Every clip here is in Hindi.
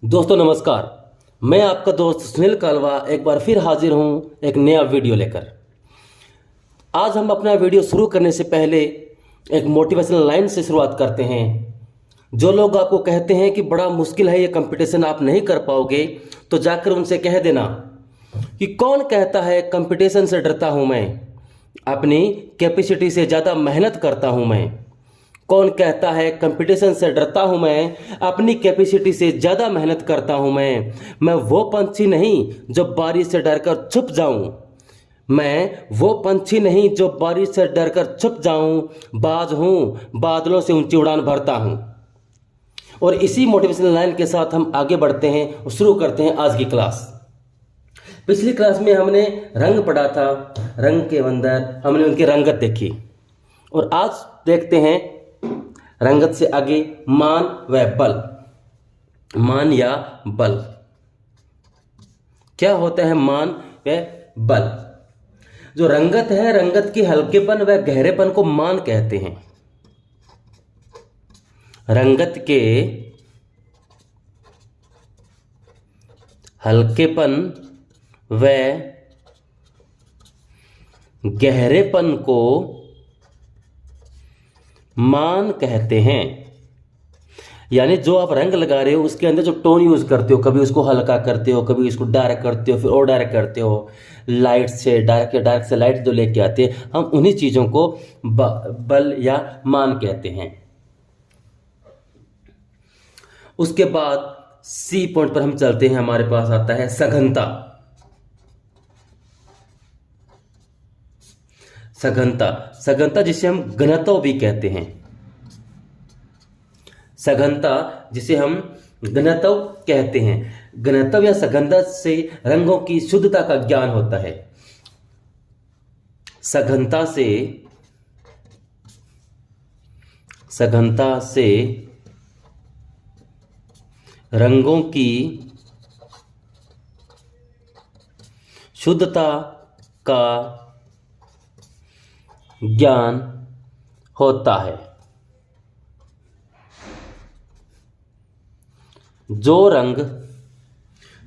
दोस्तों नमस्कार। मैं आपका दोस्त सुनील कालवा एक बार फिर हाजिर हूं एक नया वीडियो लेकर। आज हम अपना वीडियो शुरू करने से पहले एक मोटिवेशनल लाइन से शुरुआत करते हैं। जो लोग आपको कहते हैं कि बड़ा मुश्किल है ये कंपटीशन, आप नहीं कर पाओगे, तो जाकर उनसे कह देना कि कौन कहता है कंपटीशन से डरता हूं मैं, अपनी कैपेसिटी से ज़्यादा मेहनत करता हूं मैं। कौन कहता है कंपटीशन से डरता हूं मैं, अपनी कैपेसिटी से ज़्यादा मेहनत करता हूं मैं वो पंछी नहीं जो बारिश से डरकर छुप जाऊं। मैं वो पंछी नहीं जो बारिश से डरकर छुप जाऊं। बाज हूं, बादलों से ऊंची उड़ान भरता हूं। और इसी मोटिवेशनल लाइन के साथ हम आगे बढ़ते हैं और शुरू करते हैं आज की क्लास। पिछली क्लास में हमने रंग पढ़ा था, रंग के अंदर हमने उनकी रंगत देखी, और आज देखते हैं रंगत से आगे मान व बल। मान या बल, क्या होता है मान व बल? जो रंगत है, रंगत के हल्केपन व गहरेपन को मान कहते हैं। रंगत के हल्केपन व गहरेपन को मान कहते हैं। यानी जो आप रंग लगा रहे हो उसके अंदर जो टोन यूज करते हो, कभी उसको हल्का करते हो, कभी उसको डार्क करते हो, फिर और डार्क करते हो, लाइट से डार्क या डार्क से लाइट जो लेके आते हैं, हम उन्हीं चीजों को बल या मान कहते हैं। उसके बाद सी पॉइंट पर हम चलते हैं। हमारे पास आता है सघनता। सघनता, सघनता जिसे हम घनत्व भी कहते हैं। सघनता जिसे हम घनत्व कहते हैं। घनत्व या सघनता से रंगों की शुद्धता का ज्ञान होता है। सघनता से रंगों की शुद्धता का ज्ञान होता है। जो रंग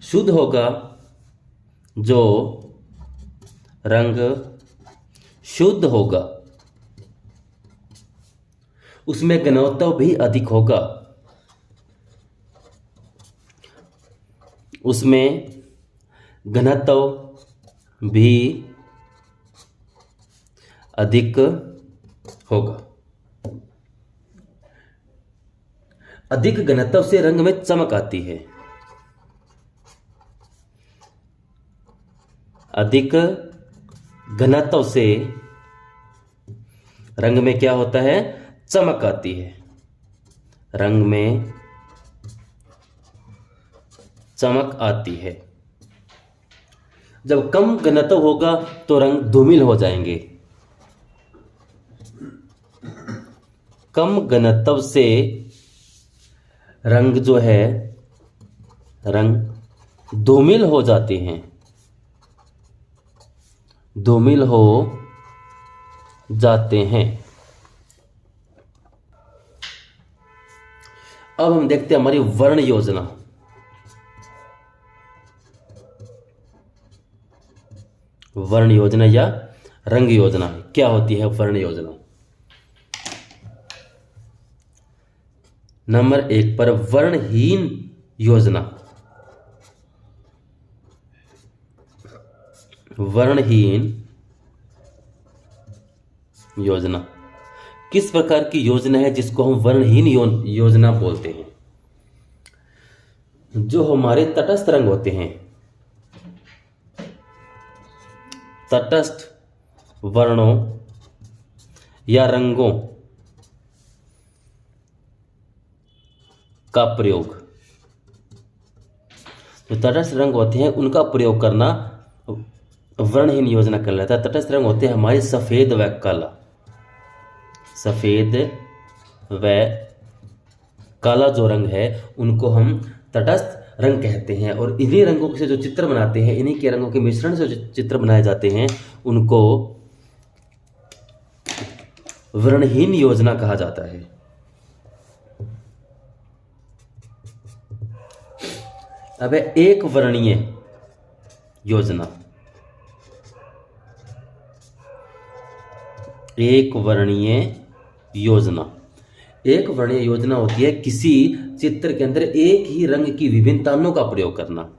शुद्ध होगा, जो रंग शुद्ध होगा, उसमें घनत्व भी अधिक होगा, उसमें घनत्व भी अधिक होगा। अधिक घनत्व से रंग में चमक आती है। अधिक घनत्व से रंग में क्या होता है? चमक आती है। रंग में चमक आती है। जब कम घनत्व होगा तो रंग धूमिल हो जाएंगे। कम घनत्व से रंग जो है, रंग धूमिल हो जाते हैं, धूमिल हो जाते हैं। अब हम देखते हैं हमारी वर्ण योजना। वर्ण योजना या रंग योजना, क्या होती है वर्ण योजना? नंबर 1 पर वर्णहीन योजना। वर्णहीन योजना किस प्रकार की योजना है जिसको हम वर्णहीन योजना बोलते हैं? जो हमारे तटस्थ रंग होते हैं, तटस्थ वर्णों या रंगों का प्रयोग, जो तटस्थ रंग होते हैं उनका प्रयोग करना वर्णहीन योजना कहलाता है। तटस्थ रंग होते हैं हमारे सफेद व काला। सफेद व काला जो रंग है उनको हम तटस्थ रंग कहते हैं। और इन्हीं रंगों से जो चित्र बनाते हैं, इन्हीं के रंगों के मिश्रण से जो चित्र बनाए जाते हैं, उनको वर्णहीन योजना कहा जाता है। अब है एक वर्णीय योजना। एक वर्णीय योजना, एक वर्णीय योजना होती है किसी चित्र के अंदर एक ही रंग की विभिन्नताओं का प्रयोग करना।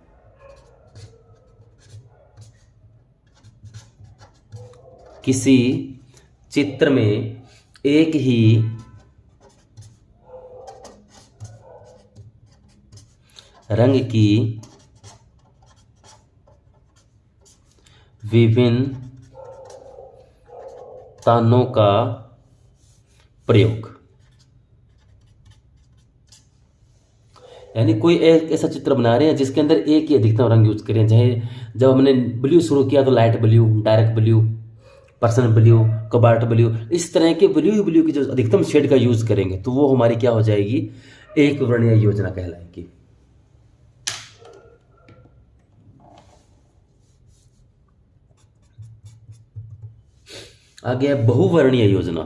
किसी चित्र में एक ही रंग की विभिन्न तानों का प्रयोग, यानी कोई एक ऐसा चित्र बना रहे हैं जिसके अंदर एक ही अधिकतम रंग यूज करें। चाहे जब हमने ब्लू शुरू किया तो light blue, dark blue, person blue, cobalt blue, इस तरह के ब्लू की जो अधिकतम शेड का यूज करेंगे तो वो हमारी क्या हो जाएगी, एक वर्णीय योजना कहलाएगी। आगे है बहुवर्णीय योजना।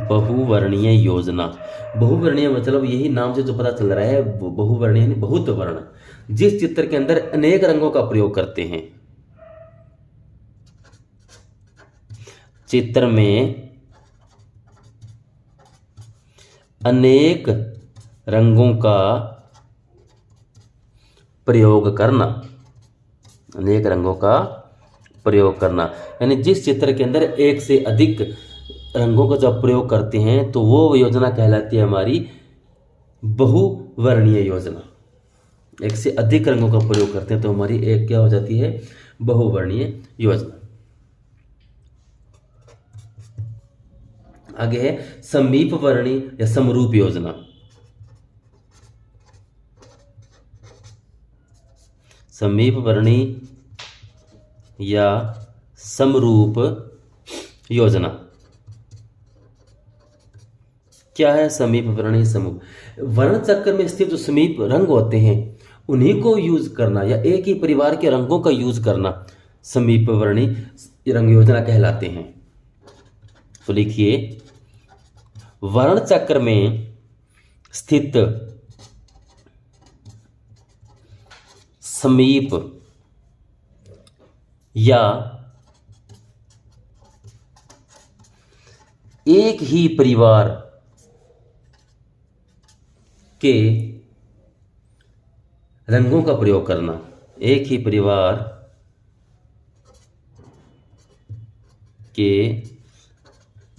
बहुवर्णीय योजना, बहुवर्णीय मतलब यही नाम से जो पता चल रहा है, बहुवर्णीय यानी बहुत वर्ण, जिस चित्र के अंदर अनेक रंगों का प्रयोग करते हैं। चित्र में अनेक रंगों का प्रयोग करना, अनेक रंगों का प्रयोग करना, यानी जिस चित्र के अंदर एक से अधिक रंगों का जब प्रयोग करते हैं तो वो योजना कहलाती है हमारी बहुवर्णीय योजना। एक से अधिक रंगों का प्रयोग करते हैं तो हमारी एक क्या हो जाती है, बहुवर्णीय योजना। आगे है समीपवर्णी या समरूप योजना। समीपवर्णी या समरूप योजना क्या है? समीपवर्णी समूह, वर्ण चक्र में स्थित जो समीप रंग होते हैं उन्हीं को यूज करना या एक ही परिवार के रंगों का यूज करना समीपवर्णी रंग योजना कहलाते हैं। तो लिखिए, वर्ण चक्र में स्थित समीप या एक ही परिवार के रंगों का प्रयोग करना, एक ही परिवार के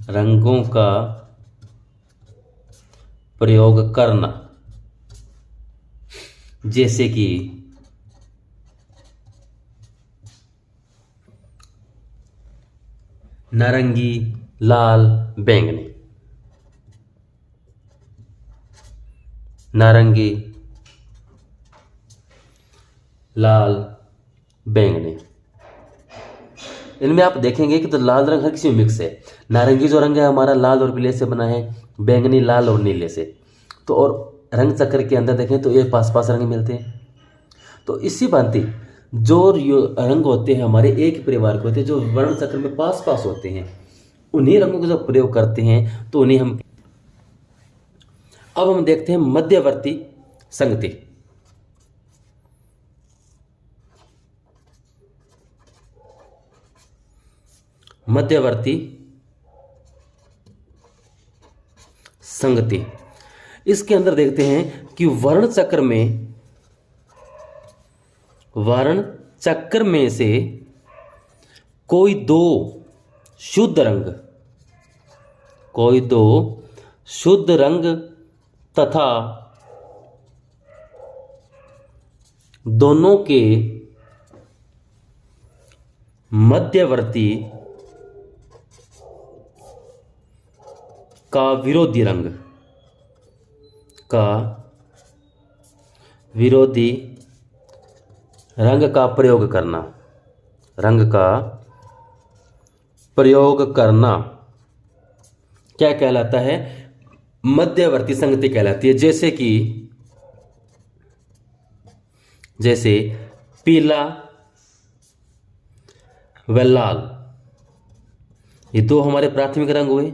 रंगों का प्रयोग करना, जैसे कि नारंगी, लाल, बैंगनी। नारंगी, लाल, बैंगनी, इनमें आप देखेंगे कि तो लाल रंग हर किसी में मिक्स है। नारंगी जो रंग है हमारा लाल और पीले से बना है, बैंगनी लाल और नीले से। तो और रंग चक्र के अंदर देखें तो ये पास पास रंग मिलते हैं। तो इसी भांति जो रंग होते हैं हमारे एक परिवार के होते हैं, जो वर्ण चक्र में पास पास होते हैं, उन्हीं रंगों का जब प्रयोग करते हैं तो उन्हें हम। अब हम देखते हैं मध्यवर्ती संगति। मध्यवर्ती संगति, इसके अंदर देखते हैं कि वर्ण चक्र में से कोई दो शुद्ध रंग तथा दोनों के मध्यवर्ती का विरोधी रंग का प्रयोग करना क्या कहलाता है? मध्यवर्ती संगति कहलाती है। जैसे पीला व लाल ये दो हमारे प्राथमिक रंग हुए,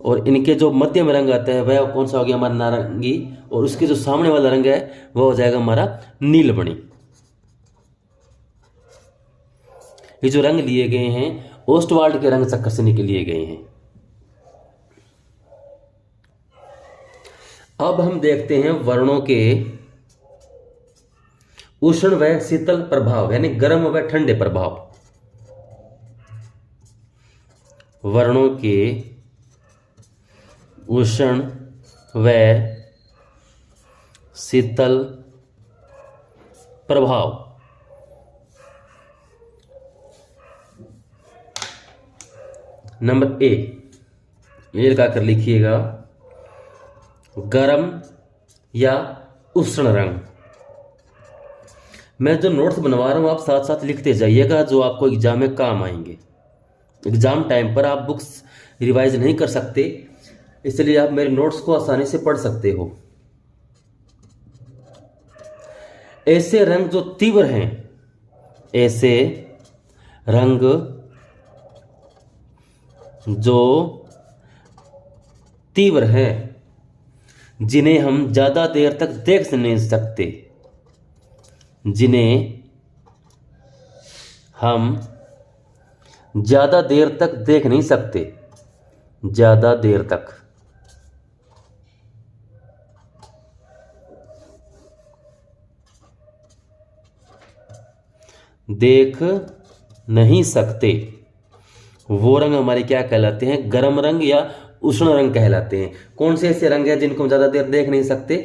और इनके जो मध्य में रंग आता है वह कौन सा हो गया हमारा नारंगी, और उसके जो सामने वाला रंग है वह हो जाएगा हमारा नीलमणि। ये जो रंग लिए गए हैं ओस्टवाल्ड के रंग चक्र से निकल लिए गए हैं। अब हम देखते हैं वर्णों के उष्ण व शीतल प्रभाव, यानी गर्म व ठंडे प्रभाव। वर्णों के उष्ण व शीतल प्रभाव। नंबर ए, ये लगा कर लिखिएगा, गरम या उष्ण रंग। मैं जो नोट्स बनवा रहा हूं आप साथ साथ लिखते जाइएगा, जो आपको एग्जाम में काम आएंगे। एग्जाम टाइम पर आप बुक्स रिवाइज नहीं कर सकते, इसलिए आप मेरे नोट्स को आसानी से पढ़ सकते हो। ऐसे रंग जो तीव्र हैं, ऐसे रंग जो तीव्र हैं, जिन्हें हम ज्यादा देर तक देख नहीं सकते, जिन्हें हम ज्यादा देर तक देख नहीं सकते, ज्यादा देर तक देख नहीं सकते, वो रंग हमारे क्या कहलाते हैं, गर्म रंग या उष्ण रंग कहलाते हैं। कौन से ऐसे रंग हैं जिनको हम ज्यादा देर देख नहीं सकते,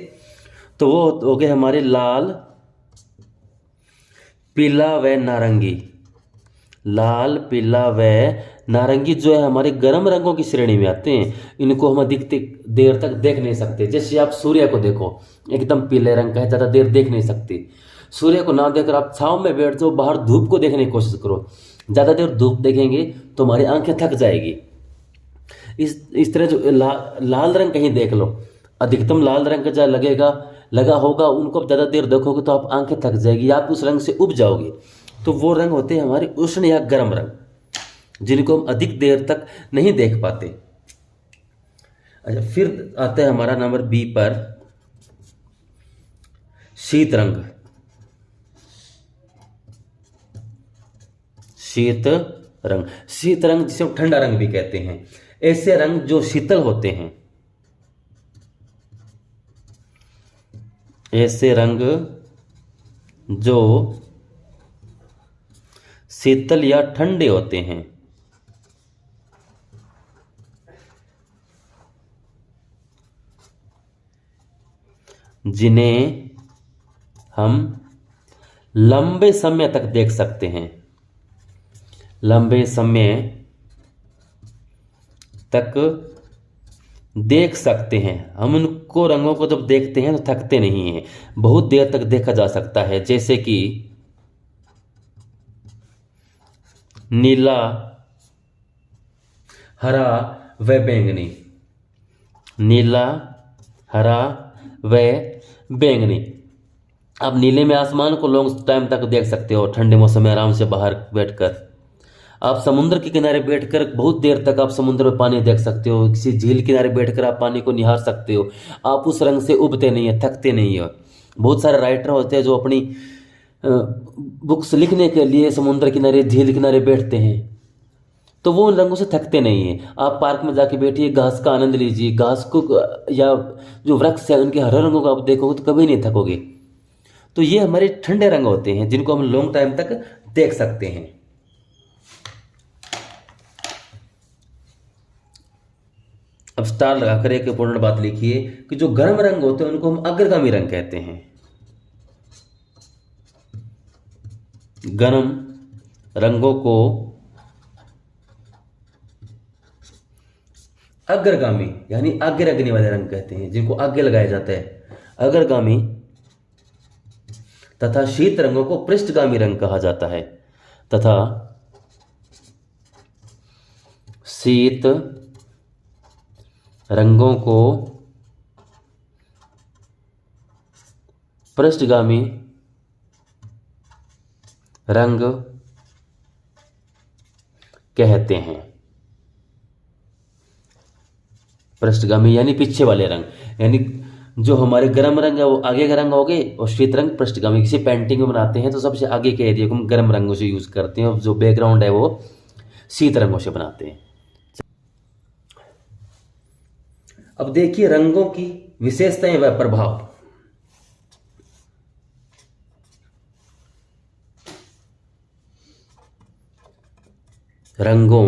तो वो हो गए हमारे लाल, पीला व नारंगी। लाल, पीला व नारंगी जो है हमारे गर्म रंगों की श्रेणी में आते हैं। इनको हम अधिक देर तक देख नहीं सकते। जैसे आप सूर्य को देखो, एकदम पीले रंग का है, ज्यादा देर देख नहीं सकते। सूर्य को ना देखकर आप छांव में बैठ जाओ, बाहर धूप को देखने की कोशिश करो, ज्यादा देर धूप देखेंगे तो हमारी आंखें थक जाएगी। इस तरह जो लाल रंग कहीं देख लो, अधिकतम लाल रंग का जहाँ लगा होगा, उनको आप ज्यादा देर देखोगे तो आप आंखें थक जाएगी, आप उस रंग से उब जाओगे। तो वो रंग होते हैं हमारे उष्ण या गर्म रंग, जिनको हम अधिक देर तक नहीं देख पाते। अच्छा, फिर आता है हमारा नंबर बी पर शीत रंग। शीत रंग, शीत रंग जिसे हम ठंडा रंग भी कहते हैं। ऐसे रंग जो शीतल होते हैं, ऐसे रंग जो शीतल या ठंडे होते हैं, जिन्हें हम लंबे समय तक देख सकते हैं, लंबे समय तक देख सकते हैं। हम उनको रंगों को जब देखते हैं तो थकते नहीं हैं, बहुत देर तक देखा जा सकता है। जैसे कि नीला, हरा व बैंगनी। नीला, हरा व बैंगनी। आप नीले में आसमान को लॉन्ग टाइम तक देख सकते हो, ठंडे मौसम में आराम से बाहर बैठकर। आप समुद्र के किनारे बैठकर बहुत देर तक आप समुद्र में पानी देख सकते हो, किसी झील किनारे बैठकर आप पानी को निहार सकते हो। आप उस रंग से उबते नहीं है, थकते नहीं हो। बहुत सारे राइटर होते हैं जो अपनी बुक्स लिखने के लिए समुद्र किनारे, झील किनारे बैठते हैं, तो वो उन रंगों से थकते नहीं हैं। आप पार्क में जाके बैठिए, घास का आनंद लीजिए, घास को या जो वृक्ष है उनके हरे रंगों को आप देखोगे तो कभी नहीं थकोगे। तो ये हमारे ठंडे रंग होते हैं, जिनको हम लॉन्ग टाइम तक देख सकते हैं। अब स्टार लगाकर एक इंपॉर्टेंट बात लिखिए कि जो गर्म रंग होते हैं उनको हम अग्रगामी रंग कहते हैं। गर्म रंगों को अग्रगामी यानी आगे लगने वाले रंग कहते हैं, जिनको आगे लगाया जाता है, अग्रगामी। तथा शीत रंगों को पृष्ठगामी रंग कहा जाता है, तथा शीत रंगों को पृष्ठगामी रंग कहते हैं। पृष्ठगामी यानी पीछे वाले रंग, यानी जो हमारे गर्म रंग है वो आगे का रंग हो गए और शीत रंग पृष्ठगामी। किसी पेंटिंग में बनाते हैं तो सबसे आगे के एरिया को हम गर्म रंगों से यूज करते हैं और जो बैकग्राउंड है वो शीत रंगों से बनाते हैं। अब देखिए रंगों की विशेषताएं व प्रभाव। रंगों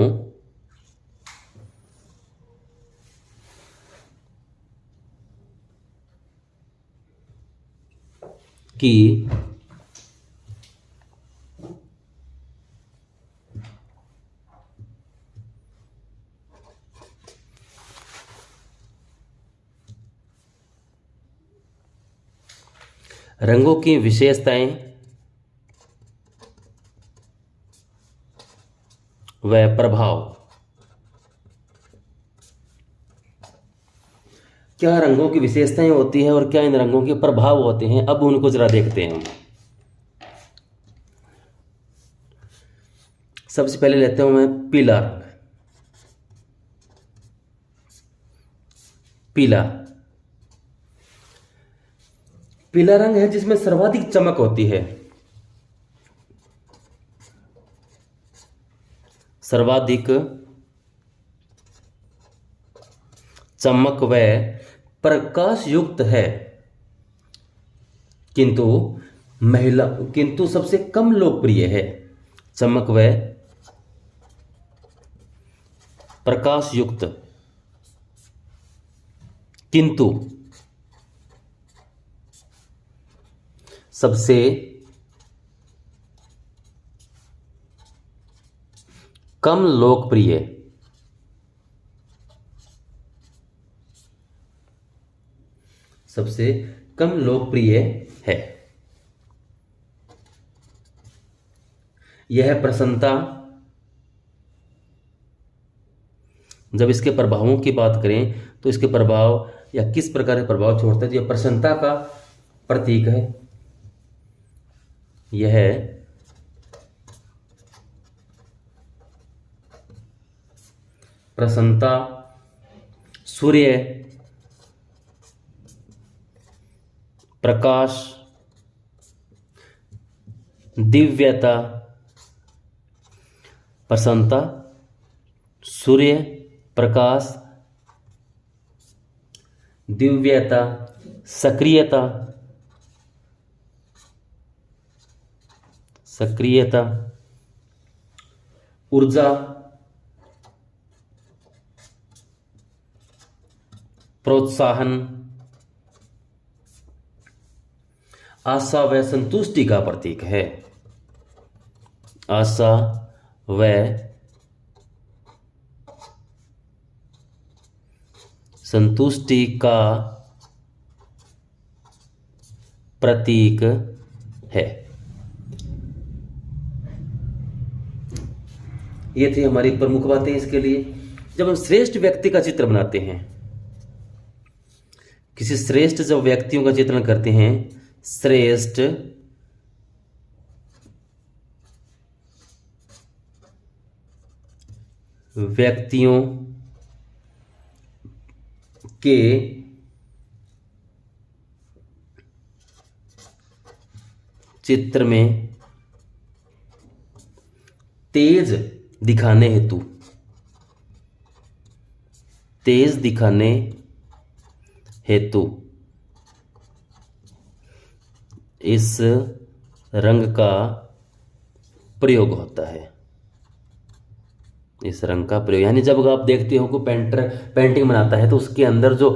की रंगों की विशेषताएं व प्रभाव। क्या रंगों की विशेषताएं होती है और क्या इन रंगों के प्रभाव होते हैं, अब उनको जरा देखते हैं हम। सबसे पहले लेते हूं मैं पीला रंग। पीला पीला रंग है जिसमें सर्वाधिक चमक होती है। सर्वाधिक चमक व प्रकाश युक्त है, किंतु सबसे कम लोकप्रिय है। चमक व प्रकाश युक्त किंतु सबसे कम लोकप्रिय। सबसे कम लोकप्रिय है। यह प्रसन्नता, जब इसके प्रभावों की बात करें तो इसके प्रभाव या किस प्रकार के प्रभाव छोड़ता है, तो यह प्रसन्नता का प्रतीक है। यह प्रसन्नता, सूर्य, प्रकाश, दिव्यता, प्रसन्नता, सूर्य, प्रकाश, दिव्यता, सक्रियता, ऊर्जा, प्रोत्साहन, आशा व संतुष्टि का प्रतीक है। आशा व संतुष्टि का प्रतीक है। ये थी हमारी प्रमुख बातें इसके लिए। जब हम श्रेष्ठ व्यक्ति का चित्र बनाते हैं, किसी श्रेष्ठ जब व्यक्तियों का चित्रण करते हैं, श्रेष्ठ व्यक्तियों के चित्र में तेज दिखाने हेतु इस रंग का प्रयोग होता है। इस रंग का प्रयोग यानी जब आप देखते हो कि पेंटिंग बनाता है तो उसके अंदर जो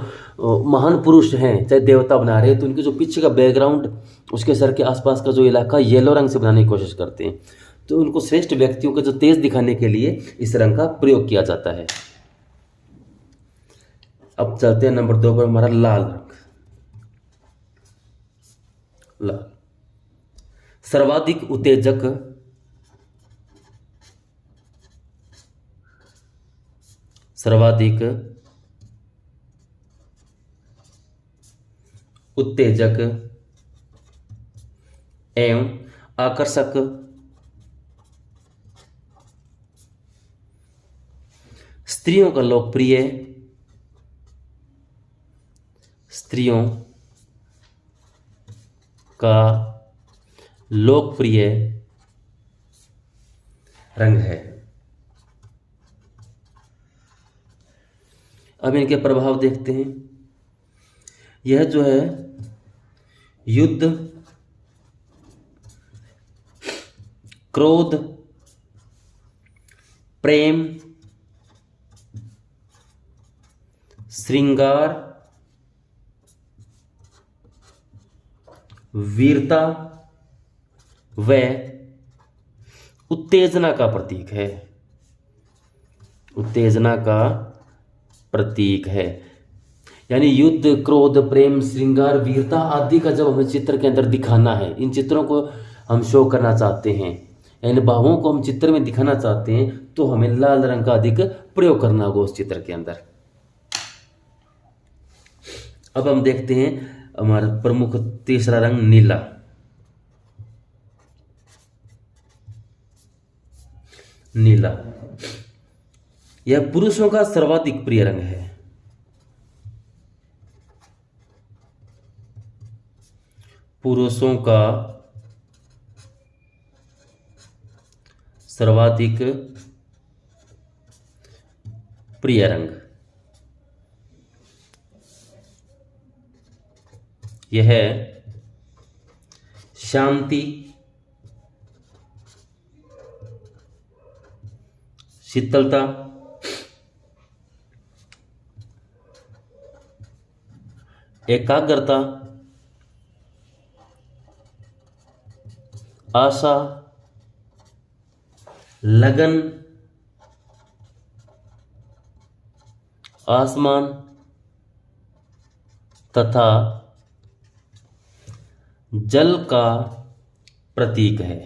महान पुरुष हैं, चाहे देवता बना रहे हैं, तो उनके जो पीछे का बैकग्राउंड, उसके सर के आसपास का जो इलाका येलो रंग से बनाने की कोशिश करते हैं। तो उनको श्रेष्ठ व्यक्तियों को जो तेज दिखाने के लिए इस रंग का प्रयोग किया जाता है। अब चलते हैं नंबर 2 पर, हमारा लाल रंग। लाल सर्वाधिक उत्तेजक, एवं आकर्षक स्त्रियों का लोकप्रिय, स्त्रियों का लोकप्रिय रंग है। अब इनके प्रभाव देखते हैं। यह जो है युद्ध, क्रोध, प्रेम, श्रृंगार, वीरता व उत्तेजना का प्रतीक है। उत्तेजना का प्रतीक है। यानी युद्ध, क्रोध, प्रेम, श्रृंगार, वीरता आदि का जब हमें चित्र के अंदर दिखाना है, इन चित्रों को हम शो करना चाहते हैं, इन भावों को हम चित्र में दिखाना चाहते हैं, तो हमें लाल रंग का अधिक प्रयोग करना होगा उस चित्र के अंदर। अब हम देखते हैं हमारा प्रमुख तीसरा रंग नीला। नीला यह पुरुषों का सर्वाधिक प्रिय रंग है। पुरुषों का सर्वाधिक प्रिय रंग। यह शांति, शीतलता, एकाग्रता, आशा, लगन, आसमान तथा जल का प्रतीक है।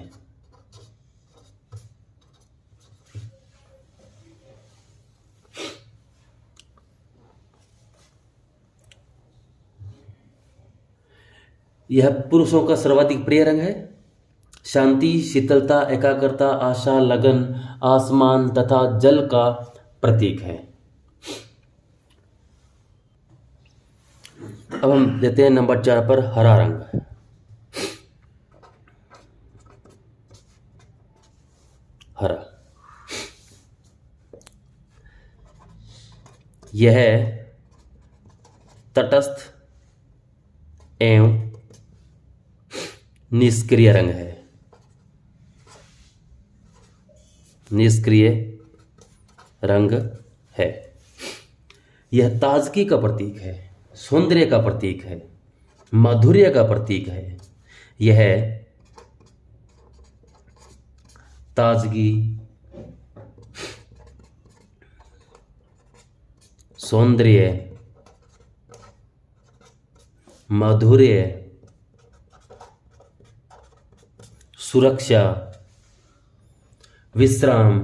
यह पुरुषों का सर्वाधिक प्रिय रंग है। शांति, शीतलता, एकाग्रता, आशा, लगन, आसमान तथा जल का प्रतीक है। अब हम देते हैं नंबर 4 पर हरा रंग। हरा यह तटस्थ एवं निष्क्रिय रंग है। निष्क्रिय रंग है। यह ताजगी का प्रतीक है, सौंदर्य का प्रतीक है, माधुर्य का प्रतीक है। यह ताजगी, सौंदर्य, माधुर्य, सुरक्षा, विश्राम,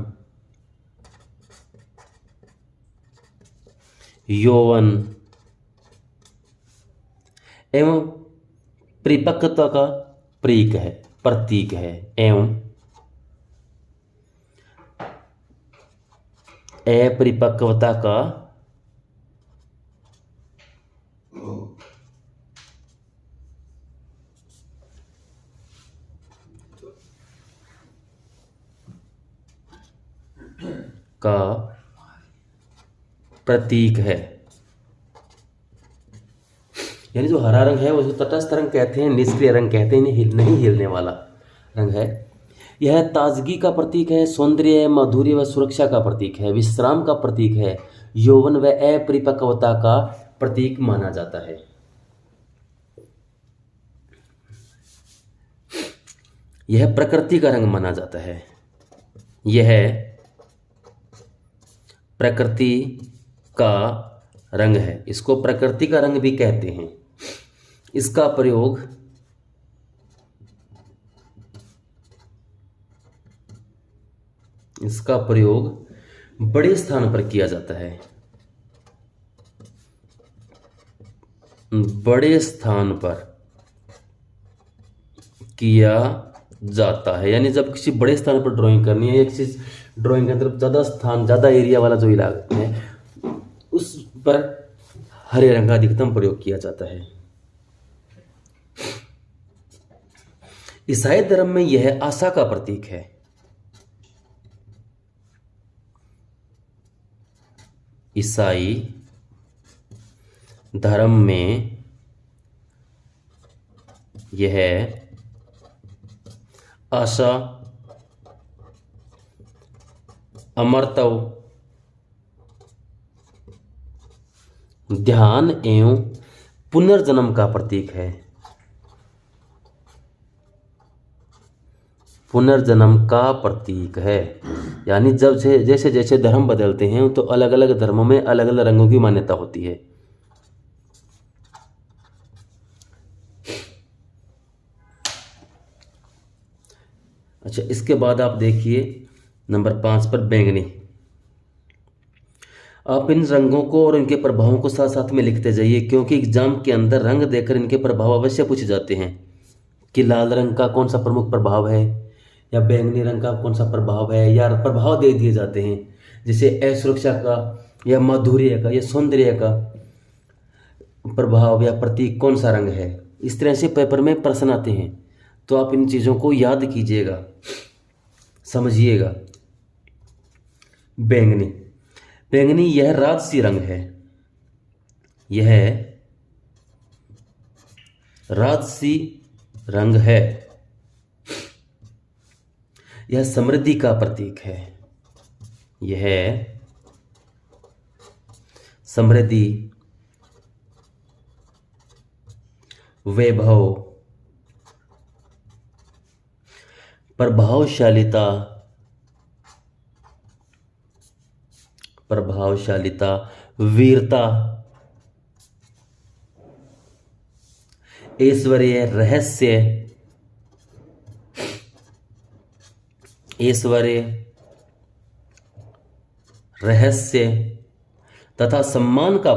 यौवन एवं परिपक्वता का प्रतीक है एवं अपरिपक्वता का प्रतीक है। यानी जो हरा रंग है उसको तटस्थ रंग कहते हैं, निष्क्रिय रंग कहते हैं, नहीं हिलने वाला रंग है। यह ताजगी का प्रतीक है, सौंदर्य, माधुर्य व सुरक्षा का प्रतीक है, विश्राम का प्रतीक है, यौवन व अपरिपक्वता का प्रतीक माना जाता है। यह प्रकृति का रंग माना जाता है। यह प्रकृति का रंग है। इसको प्रकृति का रंग भी कहते हैं। इसका प्रयोग बड़े स्थान पर किया जाता है। बड़े स्थान पर किया जाता है। यानी जब किसी बड़े स्थान पर ड्राइंग करनी है, एक चीज ड्राइंग के अंदर ज़्यादा स्थान, ज़्यादा एरिया वाला जो इलाका है उस पर हरे रंग का अधिकतम प्रयोग किया जाता है। ईसाई धर्म में यह आशा का प्रतीक है। ईसाई धर्म में यह आशा, अमरत्व, ध्यान एवं पुनर्जन्म का प्रतीक है। पुनर्जन्म का प्रतीक है। यानी जब जैसे जैसे धर्म बदलते हैं तो अलग अलग धर्मों में अलग अलग रंगों की मान्यता होती है। अच्छा, इसके बाद आप देखिए नंबर 5 पर बैंगनी। आप इन रंगों को और इनके प्रभावों को साथ साथ में लिखते जाइए, क्योंकि एग्जाम के अंदर रंग देकर इनके प्रभाव अवश्य पूछे जाते हैं कि लाल रंग का कौन सा प्रमुख प्रभाव है या बैंगनी रंग का कौन सा प्रभाव है, या प्रभाव दे दिए जाते हैं जैसे असुरक्षा का या माधुर्य का या सौंदर्य का प्रभाव या प्रतीक कौन सा रंग है। इस तरह से पेपर में प्रश्न आते हैं, तो आप इन चीज़ों को याद कीजिएगा, समझिएगा। बैंगनी, बैंगनी यह राजसी रंग है। यह राजसी रंग है। यह समृद्धि का प्रतीक है। यह समृद्धि, वैभव, प्रभावशालिता, वीरता, ऐश्वर्य, रहस्य तथा सम्मान का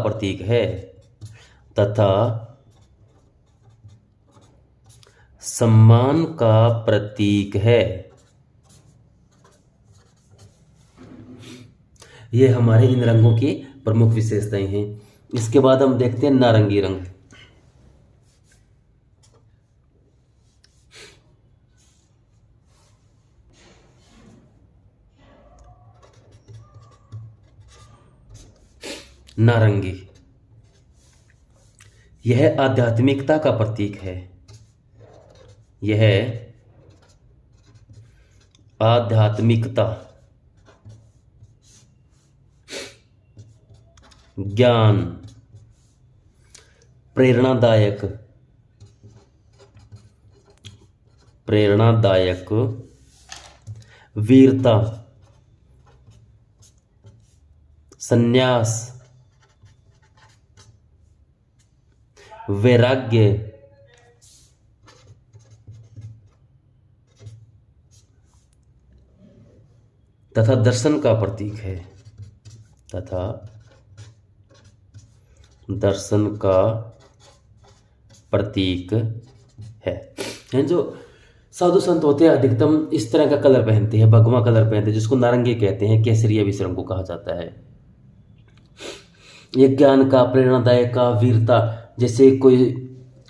प्रतीक है। ये हमारे इन रंगों की प्रमुख विशेषताएं हैं। इसके बाद हम देखते हैं नारंगी रंग। नारंगी यह आध्यात्मिकता का प्रतीक है। यह आध्यात्मिकता, ज्ञान, प्रेरणादायक, वीरता, संन्यास, वैराग्य, तथा दर्शन का प्रतीक है। जो साधु संत होते हैं अधिकतम इस तरह का कलर पहनते हैं, भगवा कलर पहनते हैं, जिसको नारंगी कहते हैं, केसरिया भी इस रंग को कहा जाता है। ये ज्ञान का, प्रेरणादायक का, वीरता, जैसे कोई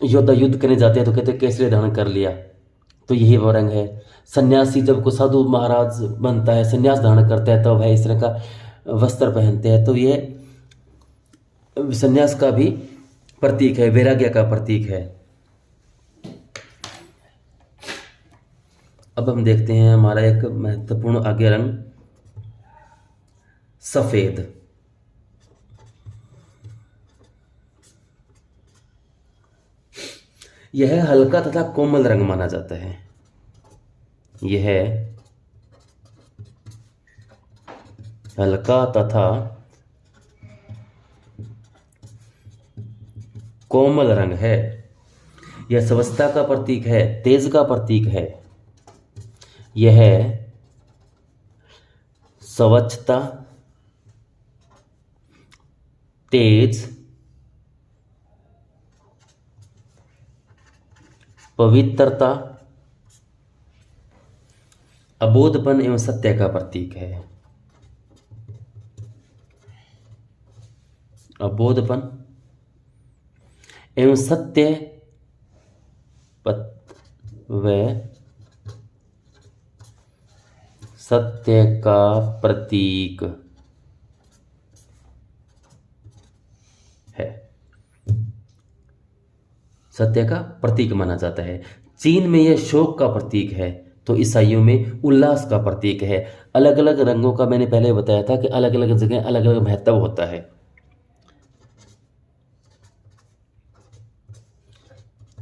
योद्धा युद्ध करने जाते हैं तो कहते हैं केसरी धारण कर लिया, तो यही वो रंग है। सन्यासी जब कोई साधु महाराज बनता है, सन्यास धारण करता है, तो वह इस तरह का वस्त्र पहनते हैं, तो ये सन्यास का भी प्रतीक है, वैराग्य का प्रतीक है। अब हम देखते हैं हमारा एक महत्वपूर्ण आगे रंग सफेद। यह हल्का तथा कोमल रंग माना जाता है। यह हल्का तथा कोमल रंग है। यह स्वच्छता का प्रतीक है, तेज का प्रतीक है। यह स्वच्छता, तेज, पवित्रता, अबोधपन एवं सत्य का प्रतीक है। अबोधपन एवं सत्य व सत्य का प्रतीक है। सत्य का प्रतीक माना जाता है। चीन में यह शोक का प्रतीक है, तो ईसाइयों में उल्लास का प्रतीक है। अलग अलग रंगों का मैंने पहले बताया था कि अलग अलग जगह अलग अलग महत्व होता है।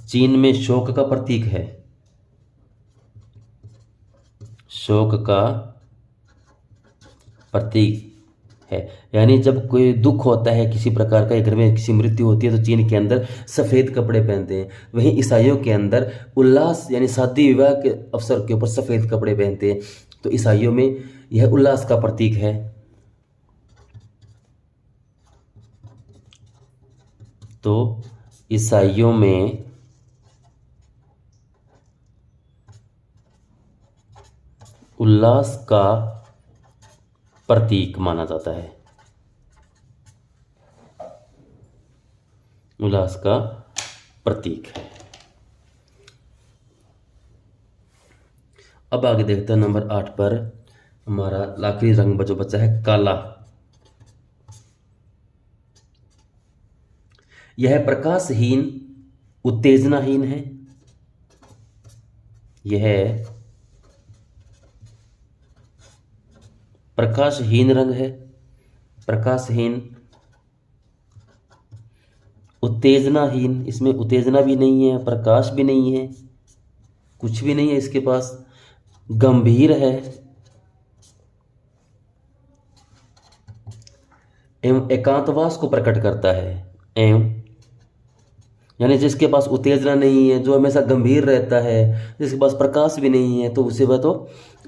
चीन में शोक का प्रतीक है, शोक का प्रतीक है, यानी जब कोई दुख होता है किसी प्रकार का, घर में किसी मृत्यु होती है, तो चीन के अंदर सफ़ेद कपड़े पहनते हैं। वहीं ईसाइयों के अंदर उल्लास यानी शादी विवाह के अवसर के ऊपर सफ़ेद कपड़े पहनते हैं, तो ईसाइयों में यह उल्लास का प्रतीक है। तो ईसाइयों में उल्लास का प्रतीक माना जाता है। उल्लास का प्रतीक है। अब आगे देखते हैं नंबर 8 पर हमारा आखिरी रंग जो बचा है काला। यह प्रकाशहीन उत्तेजनाहीन है। यह प्रकाशहीन रंग है। प्रकाशहीन, उत्तेजनाहीन, इसमें उत्तेजना भी नहीं है, प्रकाश भी नहीं है, कुछ भी नहीं है इसके पास। गंभीर है एवं एकांतवास को प्रकट करता है। एवं यानी जिसके पास उत्तेजना नहीं है, जो हमेशा गंभीर रहता है, जिसके पास प्रकाश भी नहीं है, तो उसे वह तो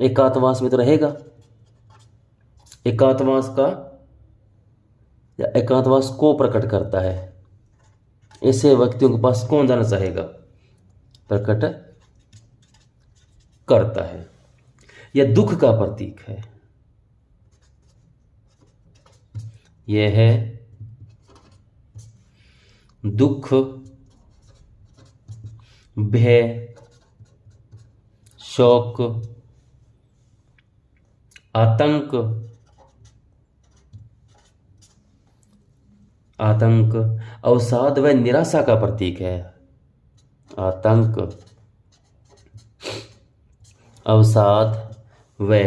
एकांतवास में तो रहेगा। एकांतवास का या एकांतवास को प्रकट करता है। ऐसे व्यक्तियों के पास कौन जाना चाहेगा? प्रकट करता है। यह दुख का प्रतीक है। यह है दुख, भय, शोक, आतंक, अवसाद व निराशा का प्रतीक है। आतंक, अवसाद व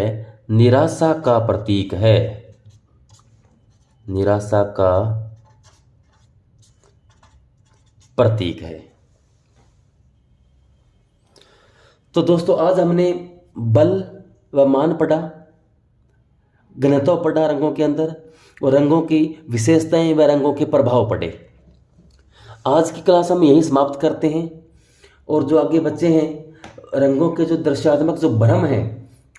निराशा का प्रतीक है। निराशा का प्रतीक है। तो दोस्तों आज हमने बल व मान पढ़ा, घनत्व पढ़ा रंगों के अंदर, और रंगों की विशेषताएं व रंगों के प्रभाव पढ़े। आज की क्लास हम यहीं समाप्त करते हैं। और जो आगे बच्चे हैं, रंगों के जो दृश्यात्मक जो भ्रम है,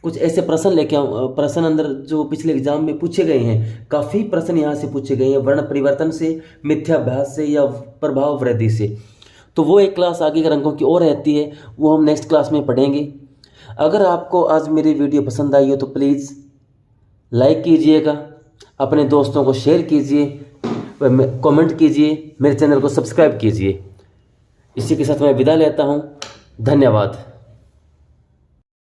कुछ ऐसे प्रश्न लेके आऊँ। प्रश्न अंदर जो पिछले एग्जाम में पूछे गए हैं, काफ़ी प्रश्न यहाँ से पूछे गए हैं, वर्ण परिवर्तन से, मिथ्याभ्यास से या प्रभाव वृद्धि से। तो वो एक क्लास आगे के रंगों की और रहती है, वो हम नेक्स्ट क्लास में पढ़ेंगे। अगर आपको आज मेरी वीडियो पसंद आई हो तो प्लीज़ लाइक कीजिएगा, अपने दोस्तों को शेयर कीजिए, कमेंट कीजिए, मेरे चैनल को सब्सक्राइब कीजिए। इसी के साथ मैं विदा लेता हूँ। धन्यवाद।